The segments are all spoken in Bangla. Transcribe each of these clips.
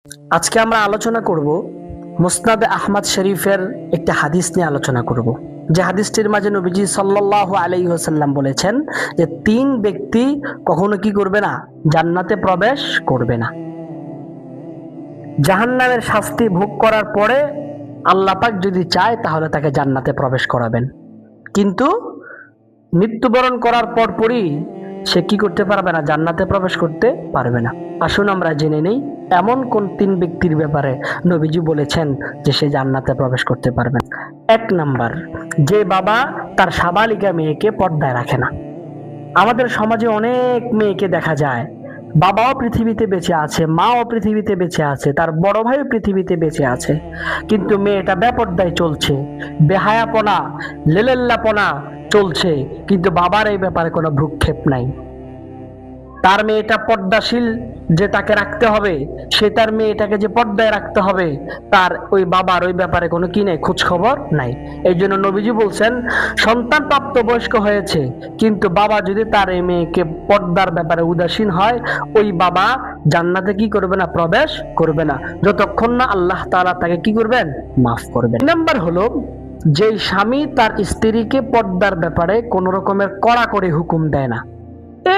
আজকে আমরা আলোচনা করব মুসনাদে আহমদ শরীফের একটি হাদিস নিয়ে আলোচনা করব, যে হাদিসটির মাঝে নবীজি সাল্লাল্লাহু আলাইহি ওয়াসাল্লাম বলেছেন যে তিন ব্যক্তি কখনো কি করবে না, জান্নাতে প্রবেশ করবে না। জাহান্নামের শাস্তি ভোগ করার পরে আল্লাহ পাক যদি চায় তাহলে তাকে জান্নাতে প্রবেশ করাবেন, কিন্তু মৃত্যুবরণ করার পরপরই সে কি করতে পারবে না, জান্নাতে প্রবেশ করতে পারবে না। আসুন আমরা জেনে নেই এমন কোন তিন ব্যক্তির ব্যাপারে নবীজি বলেছেন যে সে জান্নাতে প্রবেশ করতে পারবে না। এক নাম্বার, যে বাবা তার সাবালিকা মেয়েকে পর্দায় রাখে না। আমাদের সমাজে অনেক মেয়েকে দেখা যায় বাবাও পৃথিবীতে বেঁচে আছে, মাও পৃথিবীতে বেঁচে আছে, তার বড় ভাইও পৃথিবীতে বেঁচে আছে, কিন্তু মেয়েটা বেপর্দায় চলছে, বেহায়াপনা লেলেল্লাপনা চলছে, কিন্তু বাবার এই ব্যাপারে কোনো ভ্রুক্ষেপ নাই। তার মেয়েটা পর্দাশীল যে তাকে রাখতে হবে, সে তার মেয়েটাকে যে পর্দায় রাখতে হবে, তার ওই বাবার ওই ব্যাপারে কোনো কি নেই, খোঁজ খবর নাই। এই জন্য নবীজি বলছেন, সন্তান প্রাপ্তবয়স্ক হয়েছে কিন্তু বাবা যদি তার এই মেয়েকে পর্দার ব্যাপারে উদাসীন হয়, ওই বাবা জান্নাতে কি করবে না, প্রবেশ করবে না, যতক্ষণ না আল্লাহ তাআলা তাকে কি করবেন, মাফ করবেন। নাম্বার হলো, যেই স্বামী তার স্ত্রীকে পর্দার ব্যাপারে কোন রকমের কড়াকড়ি হুকুম দেয় না।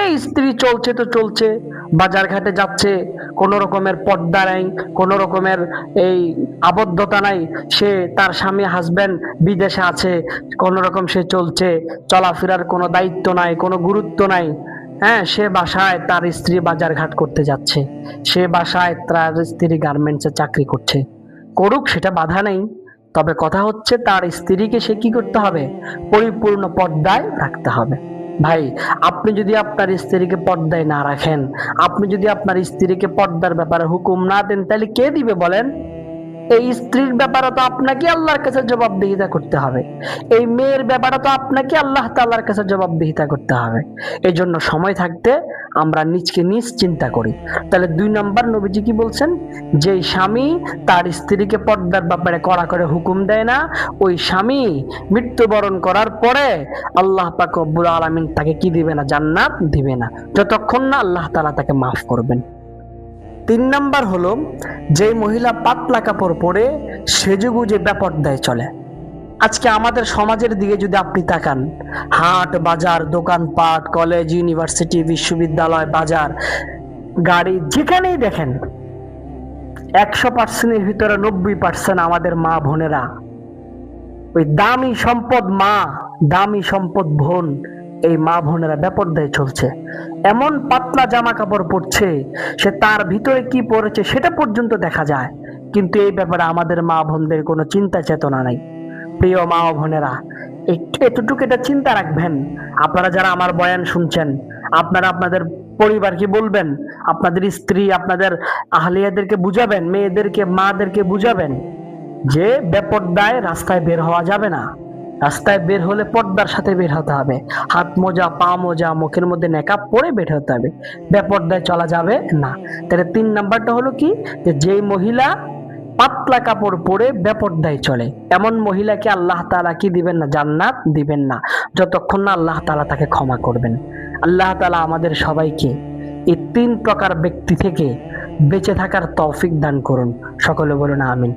এই স্ত্রী চলছে তো চলছে, বাজার ঘাটে যাচ্ছে, কোন রকমের পর্দা নাই, কোন রকমের এই আবদ্ধতা নাই, সে তার স্বামী হাজবেন্ড বিদেশে আছে, কোন রকম সে চলছে, চলাফেরার কোনো দায়িত্ব নাই, কোনো গুরুত্ব নাই। হ্যাঁ, সে বাসায় তার স্ত্রী বাজার ঘাট করতে যাচ্ছে, সে বাসায় তার স্ত্রী গার্মেন্টসে চাকরি করছে, করুক, সেটা বাধা নেই। তবে কথা হচ্ছে তার স্ত্রীকে সে কি করতে হবে, পরিপূর্ণ পর্দায় রাখতে হবে। ভাই, আপনি যদি আপনার স্ত্রীকে পর্দায় না রাখেন, আপনি যদি আপনার স্ত্রীকে পর্দার ব্যাপারে হুকুম না দেন, তাহলে কে দিবে বলেন? এই স্ত্রীর ব্যাপারে তো আপনাকে আল্লাহর কাছে জবাবদিহিতা করতে হবে, এই মেয়ের ব্যাপারে তো আপনাকে আল্লাহ তাআলার কাছে জবাবদিহিতা করতে হবে। এই জন্য সময় থাকতে আমরা নিজকে নিজ চিন্তা করি। তাহলে 2 নাম্বার, নবীজি কি বলছেন, যে স্বামী তার স্ত্রীকে পর্দার ব্যাপারে কড়া করে হুকুম দেয় না, ওই স্বামী মৃত্যুবরণ করার পরে আল্লাহ পাক রব্বুল আলামিন তাকে কি দিবে না, জান্নাত দিবে না, যতক্ষণ না আল্লাহ তাআলা তাকে মাফ করবেন। 3 নাম্বার হলো, যে মহিলা পাতলা কাপড় পরে সেজেগুজে বেপর্দায় চলে। আজকে আমাদের সমাজের দিকে যদি আপনি তাকান, হাট বাজার, দোকানপাট, কলেজ, ইউনিভার্সিটি, বিশ্ববিদ্যালয়, বাজার, গাড়ি, যেখানেই দেখেন 100%-এর ভিতরে 90% আমাদের মা বোনেরা ওই দামি সম্পদ মা, দামি সম্পদ বোন, এই মা বোনেরা বেপর্দায় চলছে। এমন পাতলা জামা কাপড় পরছে, সে তার ভিতরে কি পড়েছে সেটা পর্যন্ত দেখা যায়, কিন্তু এই ব্যাপারে আমাদের মা বোনদের কোনো চিন্তা চেতনা নাই। প্রিয় মা ও বোনেরা, এতটুকু এটা চিন্তা রাখবেন। আপনারা যারা আমার বয়ান শুনছেন, আপনারা আপনাদের পরিবারকে বলবেন, আপনাদের স্ত্রী, আপনাদের আহলিয়াদেরকে বুঝাবেন, মেয়েদেরকে, মাদেরকে বুঝাবেন যে বেপর্দায় রাস্তায় বের হওয়া যাবে না। রাস্তায় বের হলে পর্দার সাথে বের হতে হবে, হাত মোজা, পা মোজা, মুখের মধ্যে নেকাব পরে বের হতে হবে, বেপর্দায় চলা যাবে না। তাহলে 3 নাম্বারটা হলো কি, যে যেই মহিলা পাতলা কাপড় পরে বেপর্দায় চলে, এমন মহিলাকে আল্লাহ তাআলা কি দিবেন না, জান্নাত দিবেন না, যতক্ষণ না আল্লাহ তাআলা তাকে ক্ষমা করবেন। আল্লাহ তাআলা আমাদের সবাইকে এই 3 প্রকার ব্যক্তি থেকে বেঁচে থাকার তৌফিক দান করুন। সকলে বলুন আমিন।